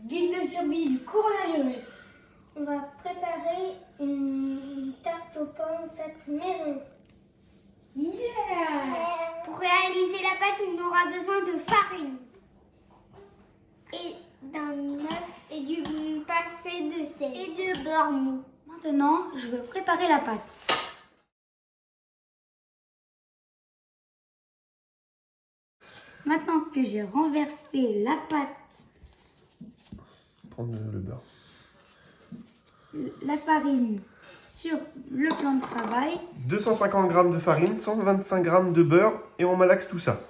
Guide de survie du coronavirus. On va préparer une tarte aux pommes faite maison. Yeah! Pour réaliser la pâte, on aura besoin de farine et d'un œuf et d'une pincée de sel et de beurre mou. Maintenant, je vais préparer la pâte. Maintenant que j'ai renversé la pâte, Prendre le beurre. la farine sur le plan de travail, 250 g de farine, 125 g de beurre et on malaxe tout ça.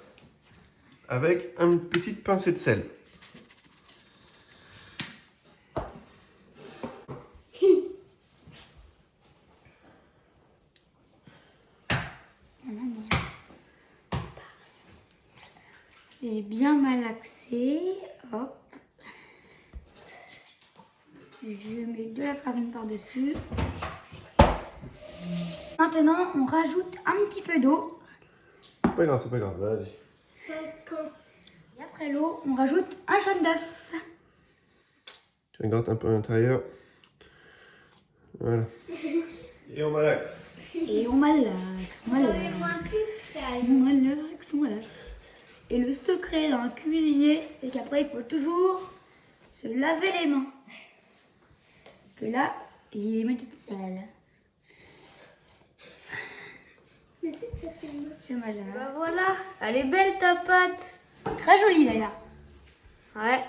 Avec une petite pincée de sel. j'ai bien malaxé. Hop. Je mets de la farine par-dessus. Maintenant, on rajoute un petit peu d'eau. C'est pas grave, vas-y. Et après l'eau, on rajoute un jaune d'œuf. Tu grattes un peu à l'intérieur. Voilà. Et on malaxe. Et on malaxe, on malaxe. On malaxe, on malaxe. Et le secret d'un cuisinier, c'est qu'après, il faut toujours se laver les mains. Parce que là, il y a des mains toutes sales. Je malaxe. Bah voilà, elle est belle ta pâte. Très jolie d'ailleurs. Ouais,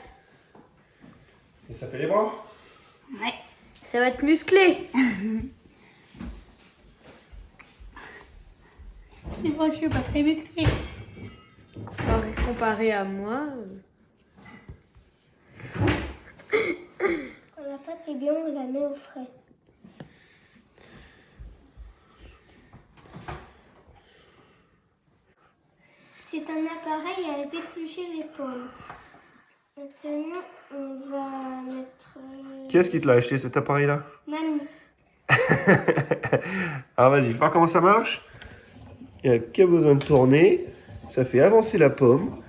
Et ça fait les bras? Ouais. ça va être musclé. C'est vrai que je suis pas très musclée. Comparé à moi. Quand la pâte est bien, on la met au frais. C'est un appareil à éplucher les pommes. Maintenant, on va mettre... Qui est-ce qui te l'a acheté cet appareil-là? Mamie. Alors vas-y, voir comment ça marche. Il n'y a qu'à besoin de tourner. Ça fait avancer la pomme.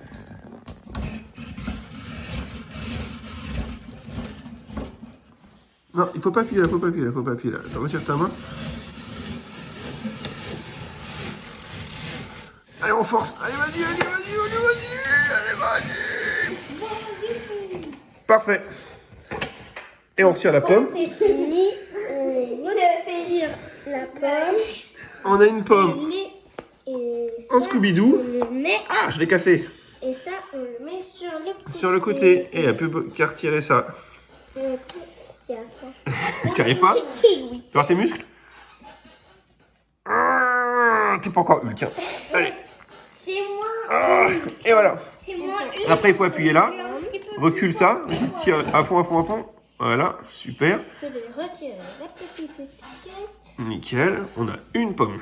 Non, il faut pas appuyer là, faut pas appuyer là, faut pas appuyer là. Attends, retire ta main. Allez, on force. Allez, vas-y, allez, vas-y, allez, vas-y. Parfait. Et on retire la pomme. C'est fini. On fait la pomme. On a une pomme Et en Scooby-Doo. on le met... Ah, je l'ai cassé. Et ça, on le met sur le côté. Sur le côté. Et il n'y a plus qu'à retirer ça. Tu arrives pas? Oui. Tu vois tes muscles? Ah, t'es pas encore Hulk. Hein. Allez. C'est moi. Ah, et voilà. C'est moi. Après, il faut appuyer là. Un petit peu. Recule ça. Tire à fond, à fond, à fond. Voilà, super. Je vais retirer la petite étiquette. Nickel. On a une pomme.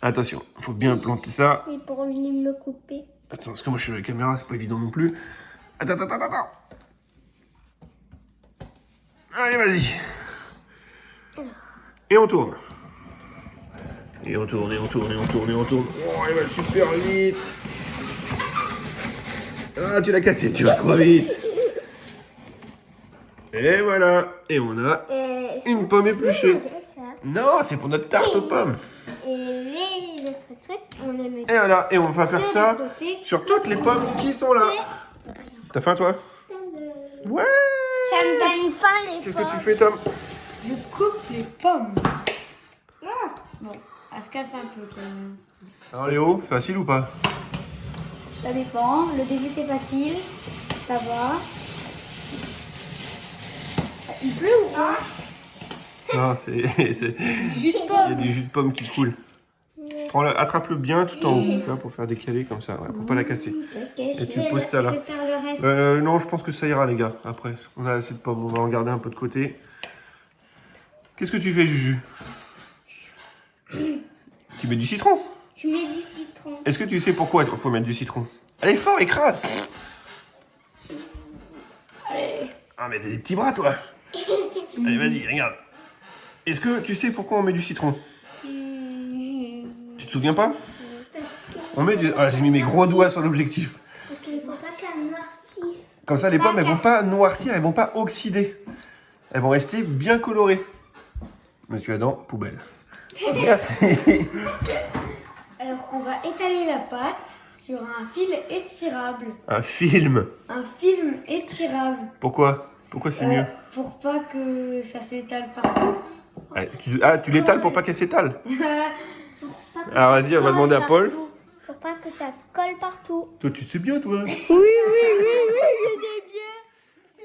Attention, il faut bien planter ça. Et pour venir me couper. Attends, parce que moi je suis à la caméra, c'est pas évident non plus. Attends. Allez, vas-y. Et on tourne. Et on tourne. Oh, il va super vite. Ah, tu l'as cassé, tu vas trop vite. Et voilà. Et on a une pomme épluchée. Ça. Non, c'est pour notre tarte aux pommes. Et les autres trucs, on les met Et voilà, et on va faire sur ça le côté. sur toutes les pommes qui sont là. T'as faim, toi? Ouais. Ça me donne faim les Qu'est-ce pommes. que tu fais, Tom? Je coupe les pommes. Bon, elle se casse un peu quand même. Alors, Léo, facile ou pas? Ça dépend. Le début c'est facile. Ça va. Il pleut ou pas? Non, c'est... Jus de Il y a pomme. du jus de pomme qui coule. Attrape-le bien tout en haut, là, pour faire décaler comme ça, ouais, pour pas la casser. Ok, Et tu poses ça là. Je vais faire le reste. Non, je pense que ça ira, les gars. Après, on a assez de pommes, on va en garder un peu de côté. Qu'est-ce que tu fais, Juju? Tu mets du citron? Je mets du citron. Est-ce que tu sais pourquoi il faut mettre du citron? Allez, fort, écrase! Ah, mais t'as des petits bras, toi! Allez, vas-y, regarde. Est-ce que tu sais pourquoi on met du citron? Tu te souviens pas? On met du... Ah, j'ai mis mes gros doigts sur l'objectif. Ok, il faut pas qu'elle noircisse. Comme ça, les pommes, elles vont pas noircir, elles vont pas oxyder. Elles vont rester bien colorées. Monsieur Adam, poubelle. Merci. Alors, on va étaler la pâte sur un fil étirable. Un film. Un film étirable. Pourquoi? Pourquoi c'est mieux? Pour pas que ça s'étale partout. Tu l'étales pour pas qu'elle s'étale? Alors vas-y, on va demander à Paul. Pour pas que ça colle partout. Toi, tu sais bien, toi. Oui, je sais bien.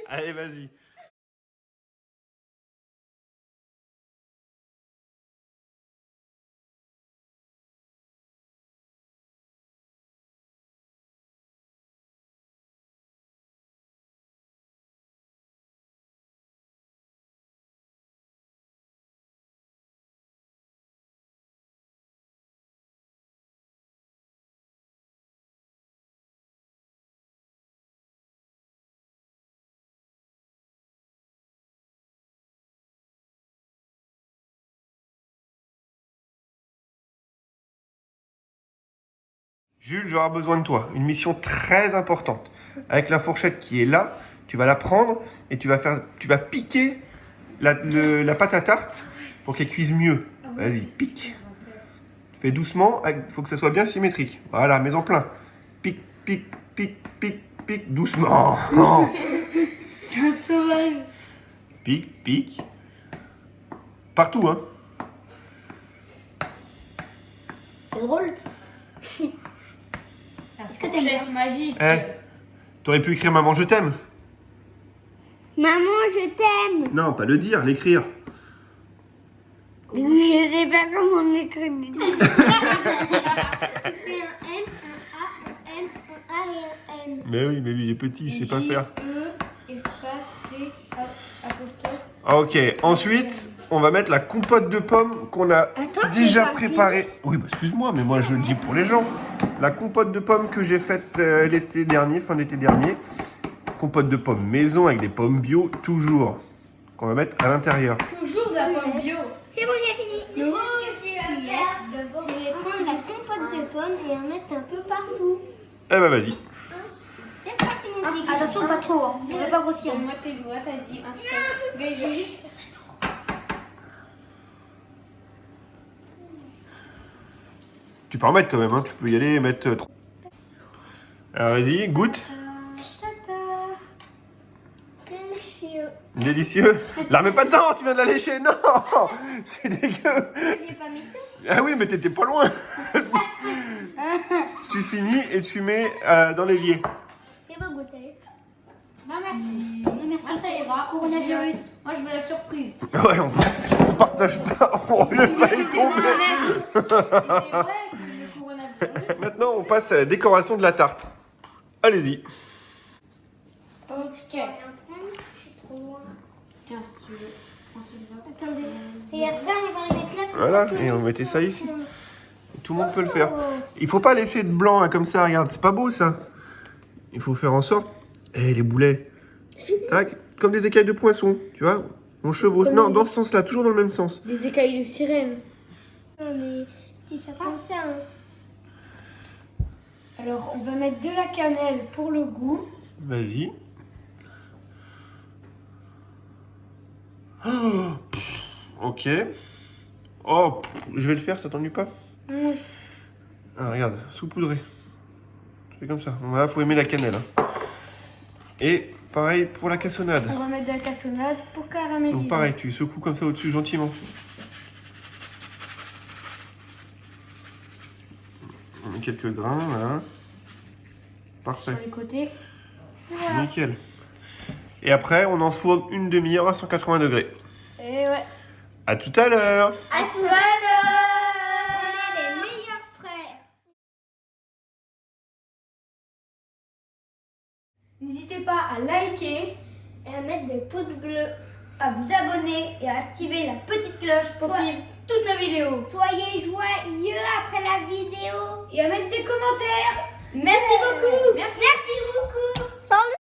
Allez, vas-y. Jules, j'aurai besoin de toi. Une mission très importante. Avec la fourchette qui est là, tu vas la prendre et tu vas piquer la pâte à tarte pour qu'elle cuise mieux. Vas-y, pique. Fais doucement, il faut que ça soit bien symétrique. Voilà, mets en plein. Pique, pique, pique, pique, pique, doucement. C'est un sauvage. Pique, pique. Partout, hein. C'est drôle. Est-ce que t'aimes bien? Magique. T'aurais pu écrire Maman, je t'aime. Maman, je t'aime. Non, pas le dire, l'écrire. Je sais pas comment on écrit. Tu fais un M, un A, un M, un A et un N. Mais oui, mais lui, il est petit, il sait pas faire. J-E, espace, T, apostrophe. Ok, ensuite, on va mettre la compote de pommes qu'on a déjà préparée. Oui, bah excuse-moi, mais moi je le dis pour les gens. La compote de pommes que j'ai faite l'été dernier, fin d'été dernier. Compote de pommes maison avec des pommes bio, toujours. Qu'on va mettre à l'intérieur. Toujours de la pomme bio. C'est bon, j'ai fini. Non. Qu'est-ce que tu vas faire? Je vais prendre la compote de pommes et en mettre un peu partout. Eh bah vas-y. C'est parti, mon petit. Attention, pas trop, hein. On va pas grossir. Donne-moi tes doigts, t'as dit un step. Mais je vais juste faire ça. Tu peux en mettre quand même, hein. Tu peux y aller et mettre 3. Alors vas-y, goûte. Délicieux. La remets pas dedans, tu viens de la lécher. Non, c'est dégueu. J'ai pas mis tout. Ah oui, mais t'étais pas loin. Tu finis et tu mets dans l'évier. C'est bon, goûter. Non, merci. Non, merci. Moi, ça ira. Coronavirus. Moi, je veux la surprise. Ouais, on partage pas. On le fait tomber. Et c'est vrai que le coronavirus. Maintenant, on passe à la décoration de la tarte. Allez-y. Ok. Je suis trop loin. Tiens, si tu veux. Prends celui-là. Attendez. Et ça, on va le mettre là. Voilà, et on mettait ça ici. Tout le monde peut le faire. Il faut pas laisser de blanc hein, comme ça, regarde, c'est pas beau ça. Il faut faire en sorte. Eh, les boulets. Tac, comme des écailles de poisson, tu vois. On chevauche. Non, dans ce sens-là, toujours dans le même sens. Des écailles de sirène. Non, mais dis ça comme ça. Hein. Alors, on va mettre de la cannelle pour le goût. Vas-y. Oh, ok. Oh, je vais le faire, ça t'ennuie pas? Oui. Ah, regarde, saupoudré. Tu fais comme ça. Voilà, faut aimer la cannelle. Hein. Et pareil pour la cassonade. On va mettre de la cassonade pour caraméliser. Donc pareil, tu secoues comme ça au-dessus gentiment. On met quelques grains, voilà. Parfait. Sur les côtés. Nickel. Et après, on enfourne une demi-heure à 180 degrés. Et ouais. À tout à l'heure. À tout à l'heure. On est les meilleurs frères. N'hésitez pas à liker Et à mettre des pouces bleus. à vous abonner et à activer la petite cloche pour suivre toutes nos vidéos. Soyez joyeux après la vidéo. Et à mettre des commentaires. Merci beaucoup. Merci beaucoup. Salut.